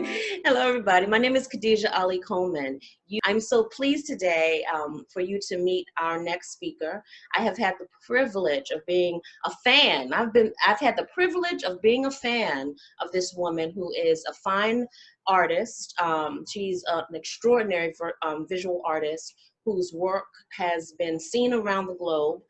Hello, everybody. My name is Khadijah Ali-Coleman. I'm so pleased today for you to meet our next speaker. I have had the privilege of being a fan. I've had the privilege of being a fan of this woman who is a fine artist. She's an extraordinary visual artist whose work has been seen around the globe.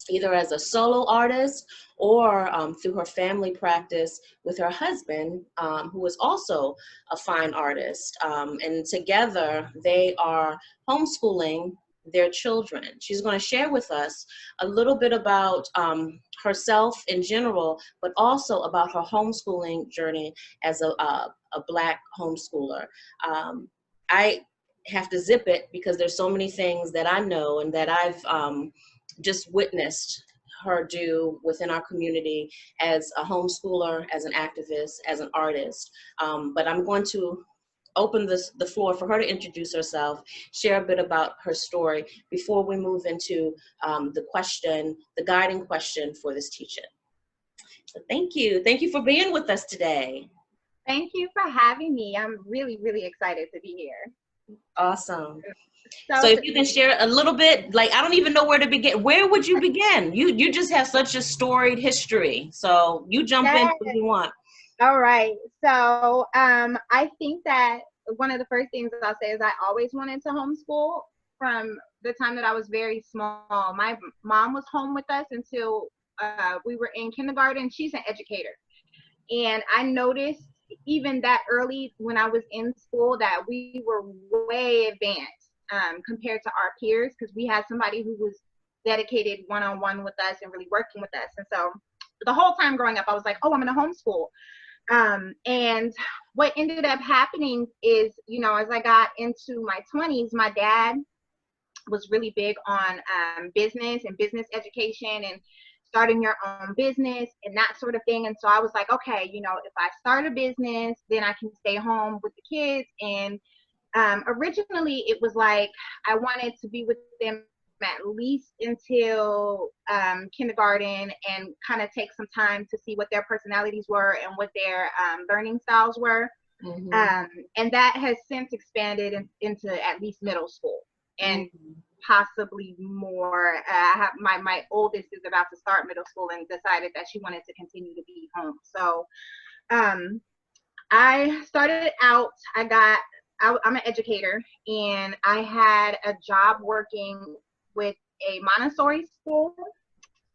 Either as a solo artist or through her family practice with her husband, who is also a fine artist. And together they are homeschooling their children. She's going to share with us a little bit about herself in general, but also about her homeschooling journey as a Black homeschooler. I have to zip it because there's so many things that I know and that I've just witnessed her do within our community as a homeschooler, as an activist, as an artist. But I'm going to open the floor for her to introduce herself, share a bit about her story before we move into the guiding question for this teaching. So thank you. Thank you for being with us today. Thank you for having me. I'm really, really excited to be here. Awesome. So if you can share a little bit, like, I don't even know where to begin. Where would you begin? You just have such a storied history. So you jump in if you want. All right. So I think that one of the first things I'll say is I always wanted to homeschool from the time that I was very small. My mom was home with us until we were in kindergarten. She's an educator. And I noticed even that early when I was in school that we were way advanced compared to our peers, because we had somebody who was dedicated one-on-one with us and really working with us. And so the whole time growing up, I was like, oh, I'm going to homeschool. And what ended up happening is, you know, as I got into my 20s, my dad was really big on business and business education and starting your own business and that sort of thing. And so I was like, okay, you know, if I start a business, then I can stay home with the kids. And originally it was like I wanted to be with them at least until kindergarten and kind of take some time to see what their personalities were and what their learning styles were. Mm-hmm. And that has since expanded into at least middle school and possibly more. My oldest is about to start middle school and decided that she wanted to continue to be home. So I started out, I'm an educator, and I had a job working with a Montessori school.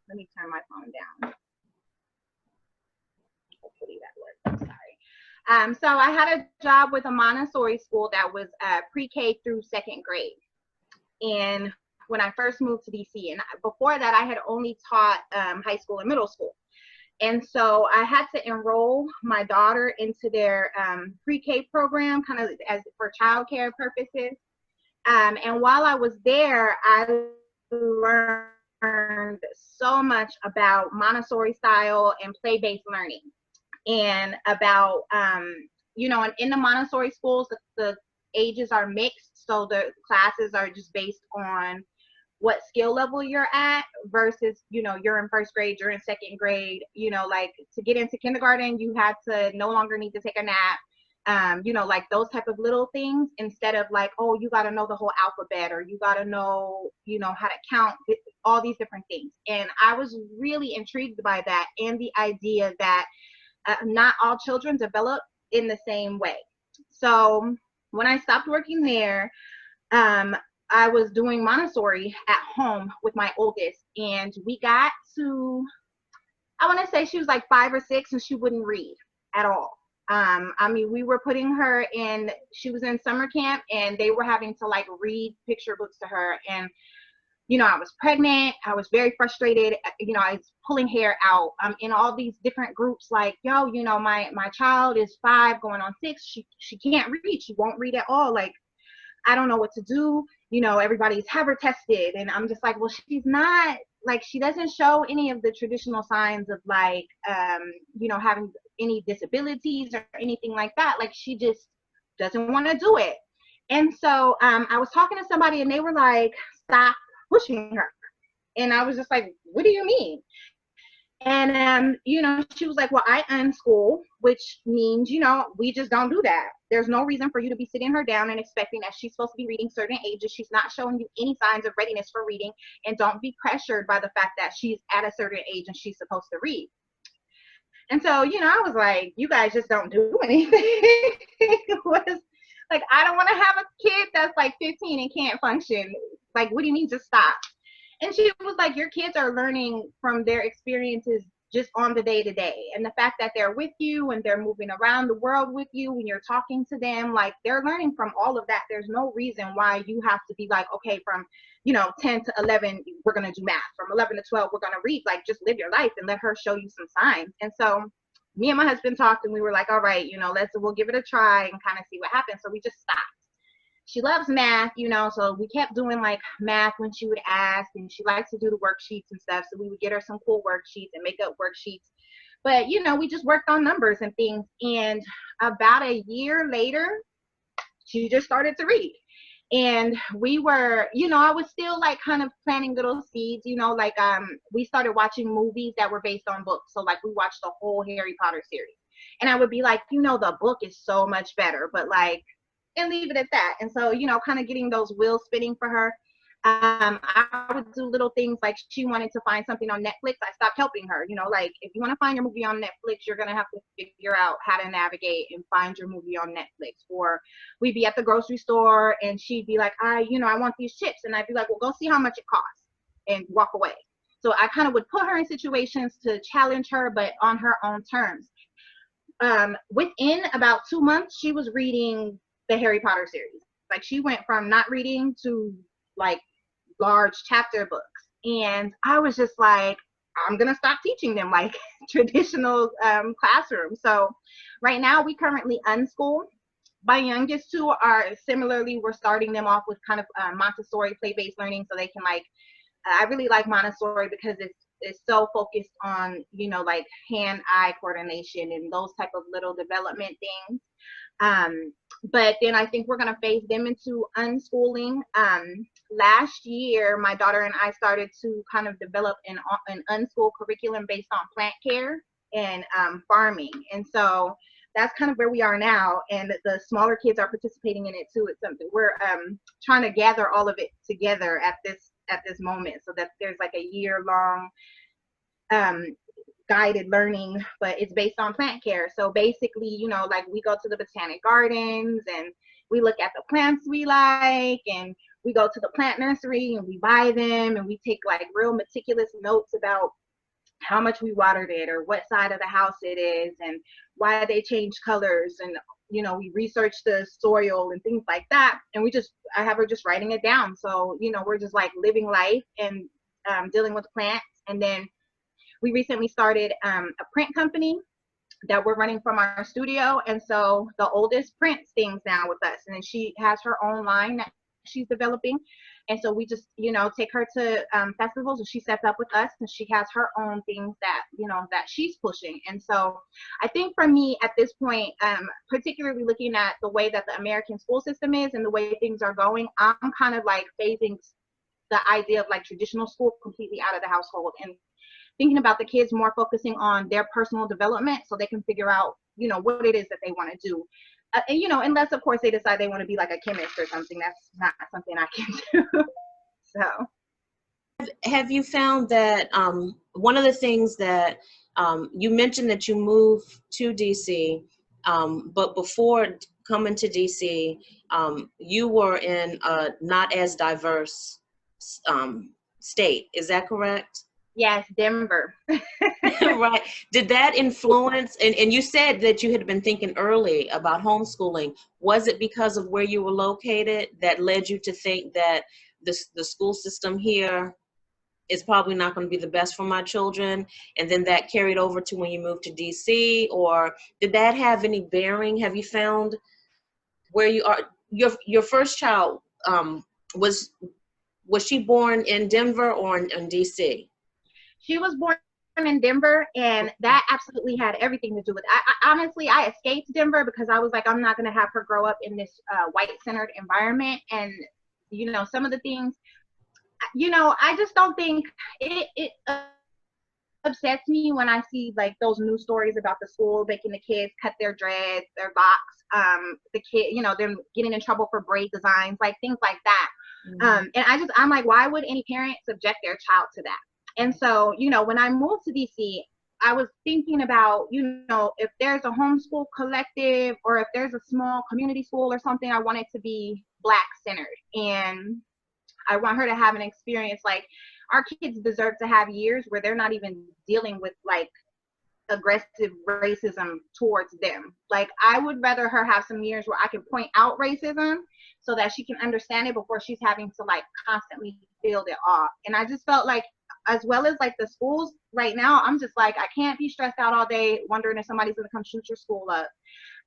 Let me turn my phone down. Hopefully that works. I'm sorry. So I had a job with a Montessori school that was pre-K through second grade. And when I first moved to DC, and before that I had only taught high school and middle school. And so I had to enroll my daughter into their pre-K program, kind of as for childcare purposes. And while I was there, I learned so much about Montessori style and play-based learning, and about, you know, and in the Montessori schools, the ages are mixed. So the classes are just based on what skill level you're at versus, you know, you're in first grade, you're in second grade, you know, like to get into kindergarten, you had to no longer need to take a nap, you know, like those type of little things, instead of like, oh, you got to know the whole alphabet, or you got to know, you know, how to count, all these different things. And I was really intrigued by that and the idea that not all children develop in the same way. So when I stopped working there, I was doing Montessori at home with my oldest, and we got to, I want to say she was like 5 or 6, and she wouldn't read at all. I mean, we were putting her in, she was in summer camp, and they were having to like read picture books to her. And, you know, I was pregnant. I was very frustrated. You know, I was pulling hair out. In all these different groups, like, yo, you know, my child is 5 going on 6. She can't read. She won't read at all. Like, I don't know what to do. You know, everybody's have her tested. And I'm just like, well, she's not, like, she doesn't show any of the traditional signs of like, you know, having any disabilities or anything like that. Like, she just doesn't want to do it. And so I was talking to somebody, and they were like, stop pushing her. And I was just like, what do you mean? And, she was like, well, I unschool, which means, we just don't do that. There's no reason for you to be sitting her down and expecting that she's supposed to be reading certain ages. She's not showing you any signs of readiness for reading, and don't be pressured by the fact that she's at a certain age and she's supposed to read. And so, I was like, you guys just don't do anything. It was like, I don't want to have a kid that's like 15 and can't function. Like, what do you mean just stop? And she was like, your kids are learning from their experiences just on the day to day. And the fact that they're with you and they're moving around the world with you when you're talking to them, like they're learning from all of that. There's no reason why you have to be like, okay, from, 10 to 11, we're going to do math. From 11 to 12, we're going to read. Like, just live your life and let her show you some signs. And so me and my husband talked and we were like, all right, we'll give it a try and kind of see what happens. So we just stopped. She loves math, so we kept doing like math when she would ask, and she likes to do the worksheets and stuff. So we would get her some cool worksheets and make up worksheets. But, we just worked on numbers and things. And about a year later, she just started to read. And we were, I was still like kind of planting little seeds, we started watching movies that were based on books. So like we watched the whole Harry Potter series. And I would be like, the book is so much better, but like, and leave it at that. And so, kind of getting those wheels spinning for her. I would do little things like she wanted to find something on Netflix. I stopped helping her, like if you want to find your movie on Netflix, you're going to have to figure out how to navigate and find your movie on Netflix. Or we'd be at the grocery store and she'd be like, I want these chips. And I'd be like, well, go see how much it costs and walk away. So I kind of would put her in situations to challenge her, but on her own terms. Within about 2 months, she was reading the Harry Potter series. Like she went from not reading to like large chapter books. And I was just like, I'm gonna stop teaching them like traditional classroom. So right now we currently unschool. My youngest two are similarly, we're starting them off with kind of Montessori play-based learning, so they can like, I really like Montessori because it's so focused on, like hand-eye coordination and those type of little development things. But then I think we're going to phase them into unschooling. Last year, my daughter and I started to kind of develop an unschool curriculum based on plant care and farming. And so that's kind of where we are now. And the smaller kids are participating in it too. It's something we're trying to gather all of it together at this moment, so that there's like a year-long guided learning, but it's based on plant care. So basically, like we go to the botanic gardens and we look at the plants we like, and we go to the plant nursery and we buy them, and we take like real meticulous notes about how much we watered it or what side of the house it is and why they change colors, and we research the soil and things like that. And I have her just writing it down. So we're just like living life and dealing with plants. And then we recently started a print company that we're running from our studio. And so the oldest prints things now with us. And then she has her own line that she's developing. And so we just, take her to festivals, and she sets up with us, and she has her own things that, that she's pushing. And so I think for me at this point, particularly looking at the way that the American school system is and the way things are going, I'm kind of like phasing the idea of like traditional school completely out of the household, and thinking about the kids more focusing on their personal development so they can figure out, what it is that they want to do. And, unless, of course, they decide they want to be like a chemist or something, that's not something I can do. So. Have you found that one of the things that you mentioned that you moved to DC, but before coming to DC, you were in a not as diverse state. Is that correct? Yes, Denver. Right. Did that influence, and you said that you had been thinking early about homeschooling. Was it because of where you were located that led you to think that the school system here is probably not going to be the best for my children, and then that carried over to when you moved to DC? Or did that have any bearing? Have you found where you are, your first child, was she born in Denver or in DC? She was born in Denver, and that absolutely had everything to do with it. I honestly, I escaped Denver because I was like, I'm not going to have her grow up in this white-centered environment. And, some of the things, I just don't think it upsets me when I see like those news stories about the school making the kids cut their dreads, their locks, the kid, you know, them getting in trouble for braid designs, like things like that. And I'm like, why would any parent subject their child to that? And so, you know, when I moved to DC, I was thinking about, you know, if there's a homeschool collective or if there's a small community school or something, I want it to be Black centered. And I want her to have an experience like our kids deserve to have years where they're not even dealing with like aggressive racism towards them. Like I would rather her have some years where I can point out racism so that she can understand it before she's having to like constantly field it off. And I just felt like, as well as like the schools right now, I'm just like, I can't be stressed out all day wondering if somebody's gonna come shoot your school up.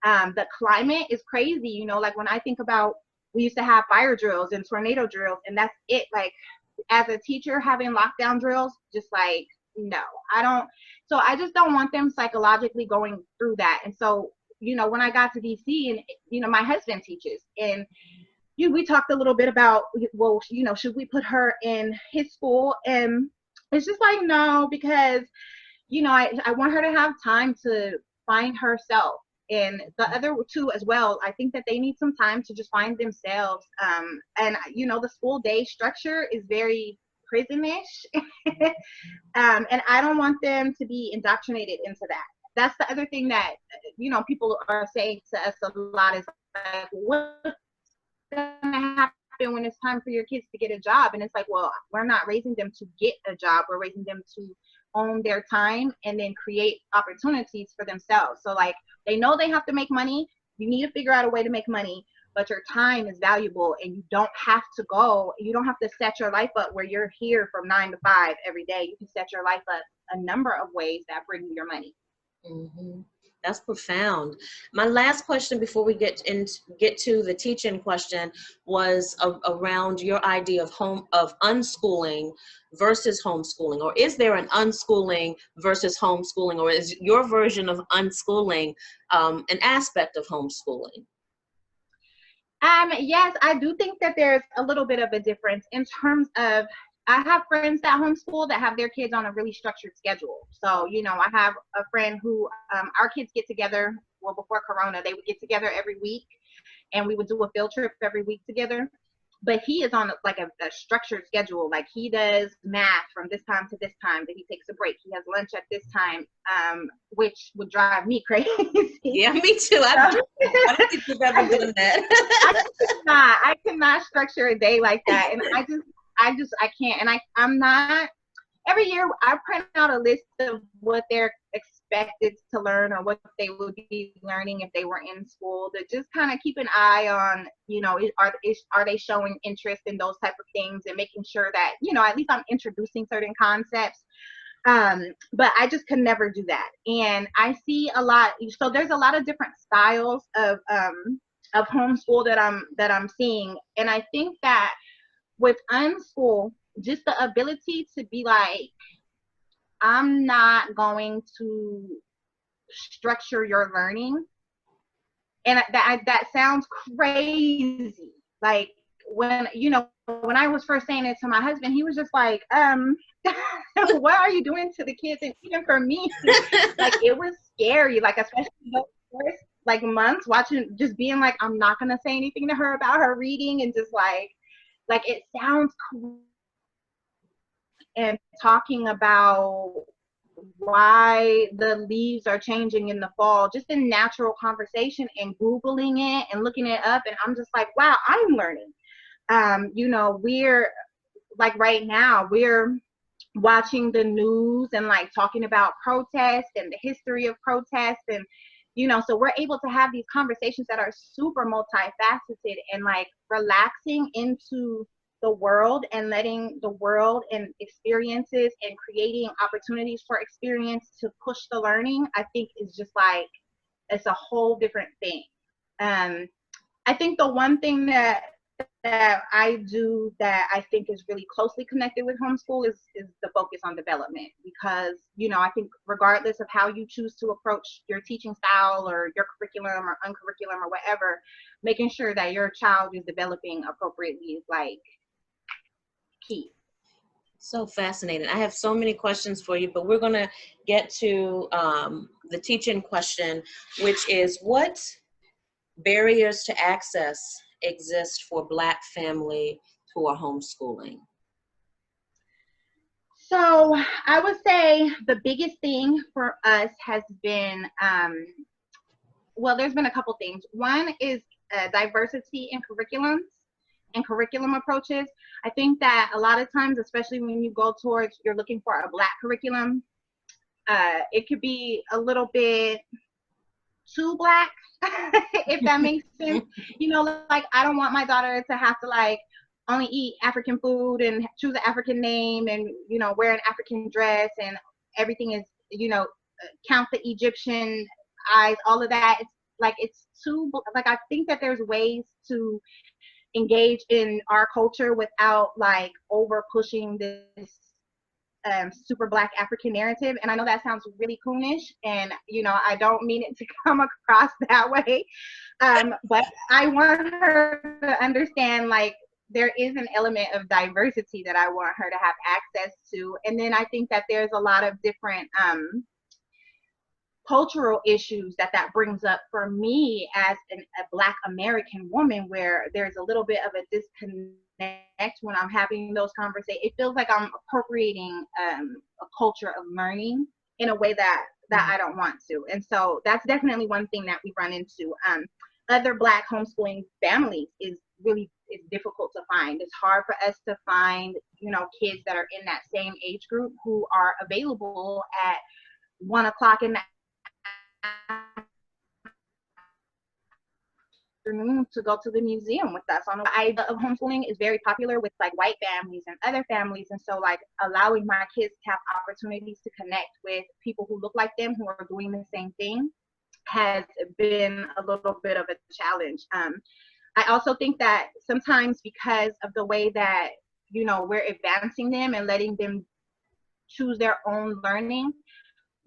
The climate is crazy, you know, like when I think about, we used to have fire drills and tornado drills and that's it. Like as a teacher having lockdown drills, just like, no, I don't. So I just don't want them psychologically going through that. And so, you know, when I got to DC and, you know, my husband teaches and we talked a little bit about, well, you know, should we put her in his school? And it's just like, no, because, you know, I want her to have time to find herself. And the other two as well, I think that they need some time to just find themselves. And, you know, the school day structure is very prison-ish. And I don't want them to be indoctrinated into that. That's the other thing that, you know, people are saying to us a lot is like, what's going to happen when it's time for your kids to get a job? And it's like, well, we're not raising them to get a job. We're raising them to own their time and then create opportunities for themselves. So like, they know they have to make money. You need to figure out a way to make money, but your time is valuable and you don't have to go. You don't have to set your life up where you're here from 9 to 5 every day. You can set your life up a number of ways that bring you your money. That's profound. My last question before we get to the teaching question was around your idea of unschooling versus homeschooling, or is there an unschooling versus homeschooling, or is your version of unschooling an aspect of homeschooling? Yes, I do think that there's a little bit of a difference in terms of, I have friends that homeschool that have their kids on a really structured schedule. So, you know, I have a friend who, our kids get together, well, before Corona, they would get together every week and we would do a field trip every week together. But he is on like a structured schedule. Like he does math from this time to this time, then he takes a break. He has lunch at this time, which would drive me crazy. Yeah, me too. I don't think you've ever done that. I cannot structure a day like that. And I can't. And I'm not, every year I print out a list of what they're expected to learn or what they would be learning if they were in school, to just kind of keep an eye on, you know, are they showing interest in those type of things, and making sure that, you know, at least I'm introducing certain concepts. But I just could never do that. And I see a lot, so there's a lot of different styles of homeschool that I'm seeing. And I think that with unschool, just the ability to be like, I'm not going to structure your learning. And that sounds crazy. Like when, you know, when I was first saying it to my husband, he was just like, what are you doing to the kids? And even for me, like it was scary, like especially those first like months watching, just being like, I'm not going to say anything to her about her reading, and just like it sounds cool. And talking about why the leaves are changing in the fall, just in natural conversation, and Googling it and looking it up. And I'm just like, wow, I'm learning. You know, we're like right now, we're watching the news and like talking about protests and the history of protests. And, you know, so we're able to have these conversations that are super multifaceted and like relaxing into the world and letting the world and experiences and creating opportunities for experience to push the learning, I think is just like, it's a whole different thing. I think the one thing that I do that I think is really closely connected with homeschool is the focus on development, because, you know, I think regardless of how you choose to approach your teaching style or your curriculum or uncurriculum or whatever, making sure that your child is developing appropriately is like key. So fascinating. I have so many questions for you, but we're going to get to the teaching question, which is what barriers to access exist for Black family who are homeschooling? So I would say the biggest thing for us has been, well, there's been a couple things. One is diversity in curriculums and curriculum approaches. I think that a lot of times, especially when you go towards, you're looking for a Black curriculum, it could be a little bit too Black, if that makes sense. You know, like I don't want my daughter to have to like only eat African food and choose an African name and, you know, wear an African dress and everything is, you know, count the Egyptian eyes, all of that. It's like, it's too, like, I think that there's ways to engage in our culture without like over pushing this super Black African narrative. And I know that sounds really coonish and, you know, I don't mean it to come across that way. But I want her to understand like there is an element of diversity that I want her to have access to. And then I think that there's a lot of different cultural issues that brings up for me as a Black American woman, where there's a little bit of a disconnect when I'm having those conversations. It feels like I'm appropriating a culture of learning in a way that I don't want to. And so that's definitely one thing that we run into. Other Black homeschooling families is difficult to find. It's hard for us to find, you know, kids that are in that same age group who are available at 1 o'clock in the afternoon to go to the museum with us. On the idea of homeschooling is very popular with like white families and other families, and so like allowing my kids to have opportunities to connect with people who look like them who are doing the same thing has been a little bit of a challenge. I also think that sometimes because of the way that, you know, we're advancing them and letting them choose their own learning,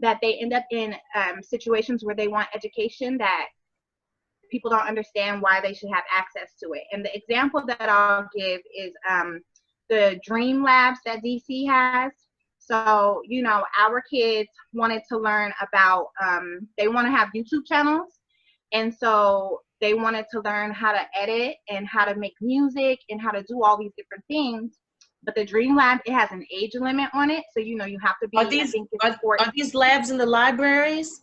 that they end up in situations where they want education that people don't understand why they should have access to it. And the example that I'll give is the Dream Labs that DC has. So, you know, our kids wanted to learn about, they want to have YouTube channels. And so they wanted to learn how to edit and how to make music and how to do all these different things. But the Dream Lab, it has an age limit on it. So, you know, you have to be, Are these labs in the libraries?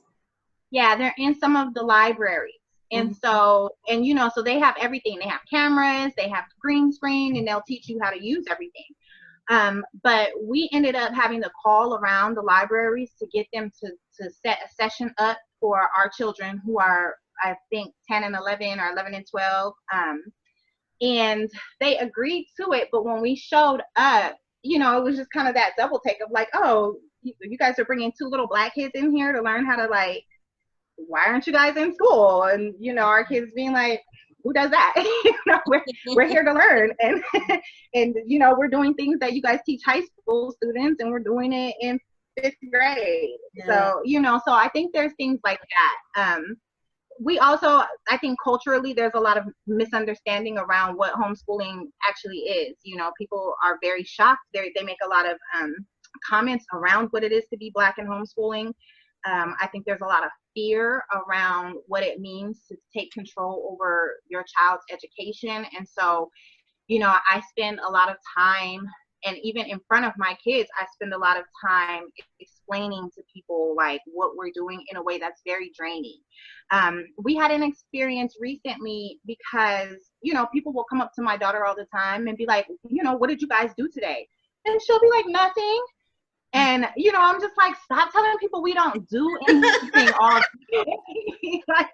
Yeah, they're in some of the libraries. And so, and, you know, so they have everything. They have cameras, they have green screen, and they'll teach you how to use everything. But we ended up having to call around the libraries to get them to set a session up for our children who are, I think, 10 and 11 or 11 and 12. And they agreed to it. But when we showed up, you know, it was just kind of that double take of like, oh, you guys are bringing 2 little Black kids in here to learn how to, like, why aren't you guys in school? And, you know, our kids being like, who does that? You know, we're here to learn. And, and, you know, we're doing things that you guys teach high school students, and we're doing it in 5th grade. Yeah. So, you know, so I think there's things like that. We also, I think culturally, there's a lot of misunderstanding around what homeschooling actually is. You know, people are very shocked. They make a lot of comments around what it is to be Black in homeschooling. I think there's a lot of fear around what it means to take control over your child's education. And so, you know, I spend a lot of time, and even in front of my kids, I spend a lot of time explaining to people like what we're doing in a way that's very draining. We had an experience recently because, you know, people will come up to my daughter all the time and be like, you know, what did you guys do today? And she'll be like, nothing. And, you know, I'm just like, stop telling people we don't do anything all day. Like,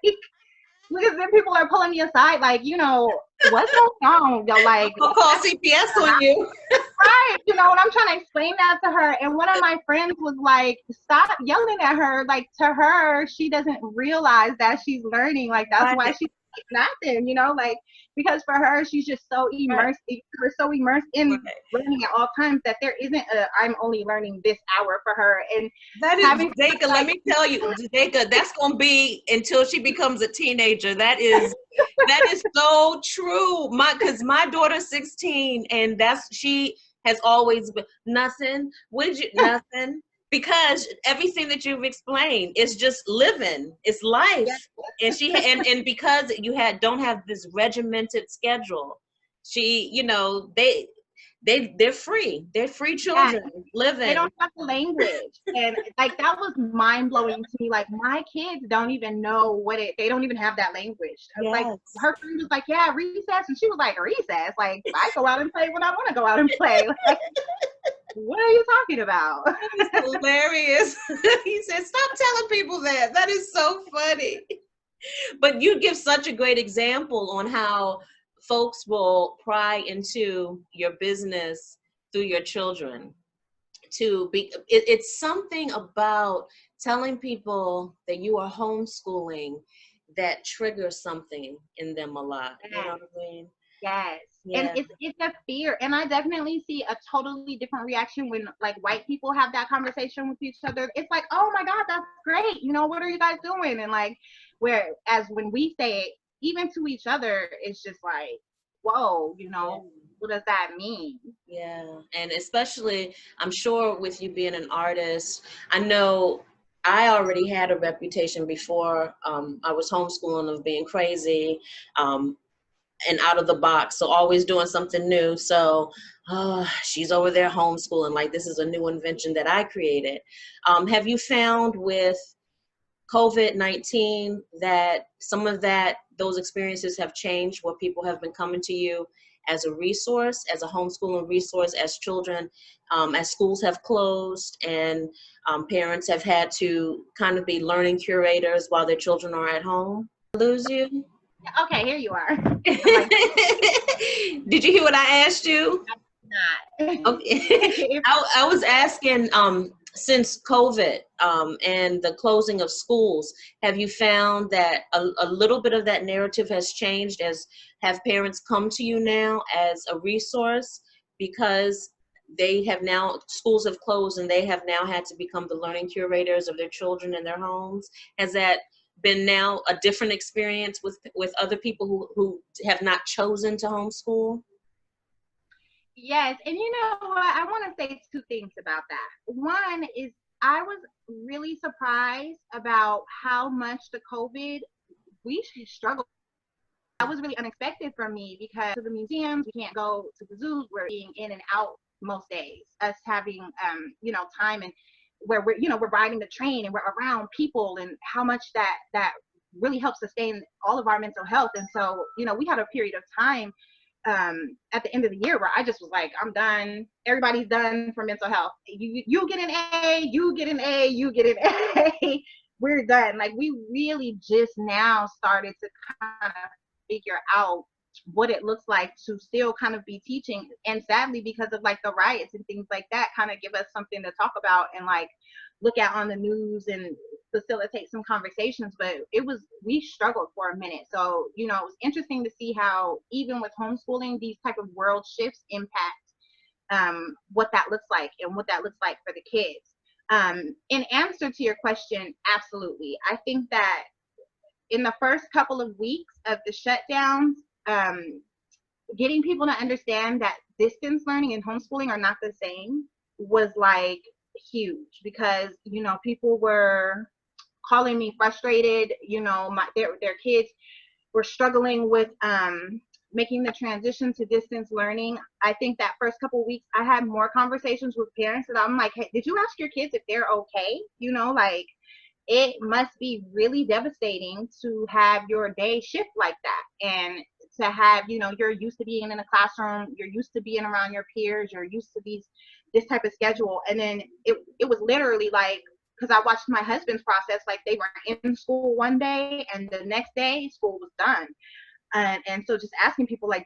because then people are pulling me aside, like, you know, what's going on? They're like, I'll call CPS on you. Right. You know, and I'm trying to explain that to her. And one of my friends was like, stop yelling at her. Like, to her, she doesn't realize that she's learning. Like, that's why she's like, nothing, you know, like, because for her, she's just so immersed. We're so immersed in learning at all times that there isn't I'm only learning this hour for her. And that is, Zsudayka, let me tell you, Zsudayka, that's going to be until she becomes a teenager. That is so true. Because my daughter's 16, and has always been nothing. What did you nothing? Because everything that you've explained is just living. It's life. Yeah. And and because you don't have this regimented schedule, they're free. They're free children living. They don't have the language. And like that was mind blowing to me. Like my kids don't even know they don't even have that language. Yes. Like her friend was like, yeah, recess. And she was like, recess? Like I go out and play when I want to go out and play. Like, what are you talking about? That is hilarious. He said, stop telling people that. That is so funny. But you give such a great example on how folks will pry into your business through your children. It's something about telling people that you are homeschooling that triggers something in them a lot. You know what I mean? Yes. Yeah. And it's a fear. And I definitely see a totally different reaction when like white people have that conversation with each other. It's like, oh my God, that's great. You know, what are you guys doing? And like, whereas when we say it, even to each other, it's just like, whoa, you know, what does that mean? Yeah. And especially, I'm sure with you being an artist, I know I already had a reputation before I was homeschooling of being crazy. And out of the box, so always doing something new. So she's over there homeschooling, like this is a new invention that I created. Have you found with COVID-19 that some of those experiences have changed, where people have been coming to you as a resource, as a homeschooling resource, as children, as schools have closed and parents have had to kind of be learning curators while their children are at home? Lose you? Okay, here you are. Like, did you hear what I asked you? Not. Okay. I was asking, since COVID and the closing of schools, have you found that a little bit of that narrative has changed? Have parents come to you now as a resource because schools have closed and they have now had to become the learning curators of their children in their homes? Has that been now a different experience with other people who have not chosen to homeschool? Yes, and you know what? I want to say two things about that. One is I was really surprised about how much the COVID we struggled. That was really unexpected for me because of the museums, we can't go to the zoos. We're being in and out most days. Us having time and where we're riding the train and we're around people, and how much that really helps sustain all of our mental health. And so we had a period of time at the end of the year where I just was like, I'm done. Everybody's done for mental health. You get an A, you get an A, you get an A. We're done. Like we really just now started to kind of figure out what it looks like to still kind of be teaching. And sadly, because of like the riots and things like that, kind of give us something to talk about and like look at on the news and facilitate some conversations. But we struggled for a minute. So, it was interesting to see how even with homeschooling, these type of world shifts impact what that looks like and what that looks like for the kids. In answer to your question, absolutely. I think that in the first couple of weeks of the shutdowns, getting people to understand that distance learning and homeschooling are not the same was like huge, because people were calling me frustrated. Their kids were struggling with making the transition to distance learning. I think that first couple of weeks I had more conversations with parents and I'm like, hey, did you ask your kids if they're okay? Like it must be really devastating to have your day shift like that, and to have, you're used to being in a classroom, you're used to being around your peers, you're used to this type of schedule. And then it was literally like, because I watched my husband's process, like they were in school one day and the next day school was done. And so just asking people like,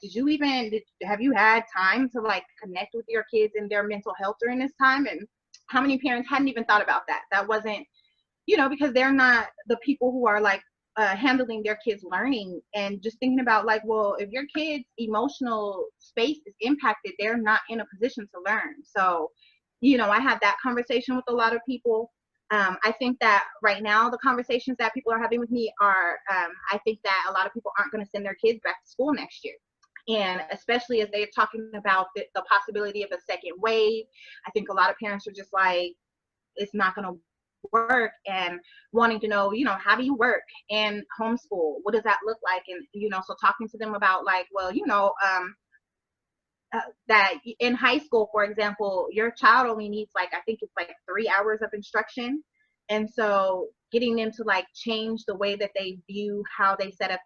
have you had time to like connect with your kids and their mental health during this time? And how many parents hadn't even thought about that? That wasn't, because they're not the people who are like handling their kids' learning, and just thinking about like, well, if your kid's emotional space is impacted, they're not in a position to learn. So, I had that conversation with a lot of people. I think that right now the conversations that people are having with me are, I think that a lot of people aren't going to send their kids back to school next year. And especially as they're talking about the possibility of a second wave, I think a lot of parents are just like, it's not going to work, and wanting to know, how do you work and homeschool? What does that look like? And, so talking to them about like, well, that in high school, for example, your child only needs like, I think it's like 3 hours of instruction. And so getting them to like change the way that they view how they set up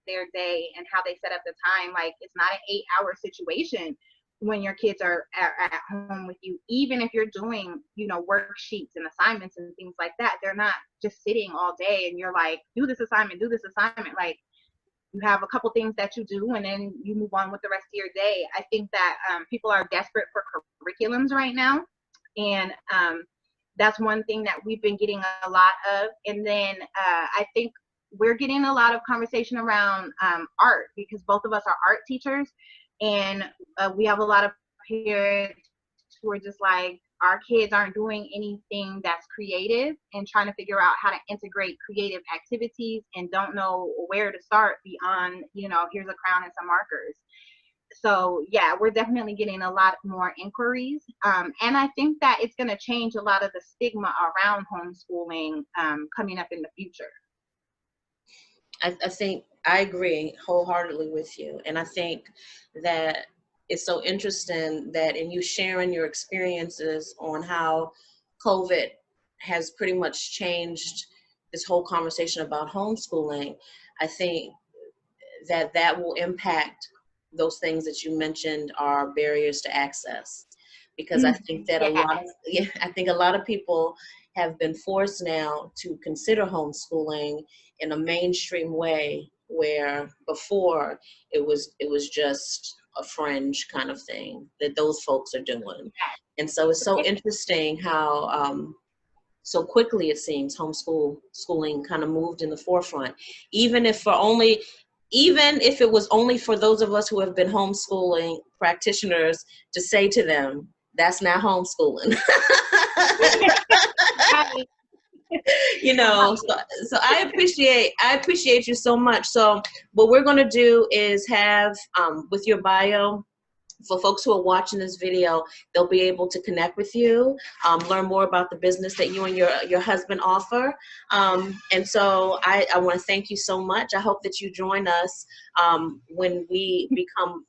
their day and how they set up the time. Like, it's not an 8-hour situation when your kids are at home with you. Even if you're doing, worksheets and assignments and things like that, they're not just sitting all day and you're like, do this assignment. Like, you have a couple things that you do and then you move on with the rest of your day. I think that people are desperate for curriculums right now. And that's one thing that we've been getting a lot of. And then I think we're getting a lot of conversation around art, because both of us are art teachers. And we have a lot of parents who are just like, our kids aren't doing anything that's creative, and trying to figure out how to integrate creative activities and don't know where to start beyond, here's a crayon and some markers. So yeah, we're definitely getting a lot more inquiries. And I think that it's going to change a lot of the stigma around homeschooling coming up in the future. I think I agree wholeheartedly with you. And I think that it's so interesting that in you sharing your experiences on how COVID has pretty much changed this whole conversation about homeschooling, I think that will impact those things that you mentioned are barriers to access. Because I think that a lot of people have been forced now to consider homeschooling in a mainstream way, where before it was just a fringe kind of thing that those folks are doing. And so it's so interesting how so quickly it seems schooling kind of moved in the forefront, even if it was only for those of us who have been homeschooling practitioners to say to them, that's not homeschooling. So I appreciate you so much. So what we're going to do is have with your bio, for folks who are watching this video, they'll be able to connect with you, learn more about the business that you and your husband offer. And so I want to thank you so much. I hope that you join us when we become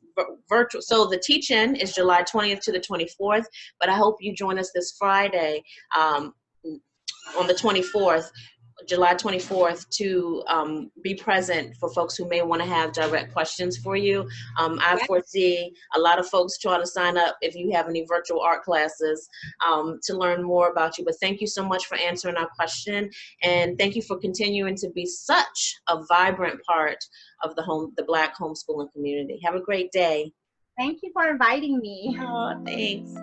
virtual. So the teach-in is July 20th to the 24th, but I hope you join us this Friday on the 24th, July 24th, to be present for folks who may want to have direct questions for you. I foresee a lot of folks trying to sign up if you have any virtual art classes to learn more about you. But thank you so much for answering our question, and thank you for continuing to be such a vibrant part of the Black homeschooling community. Have a great day. Thank you for inviting me. Oh, thanks.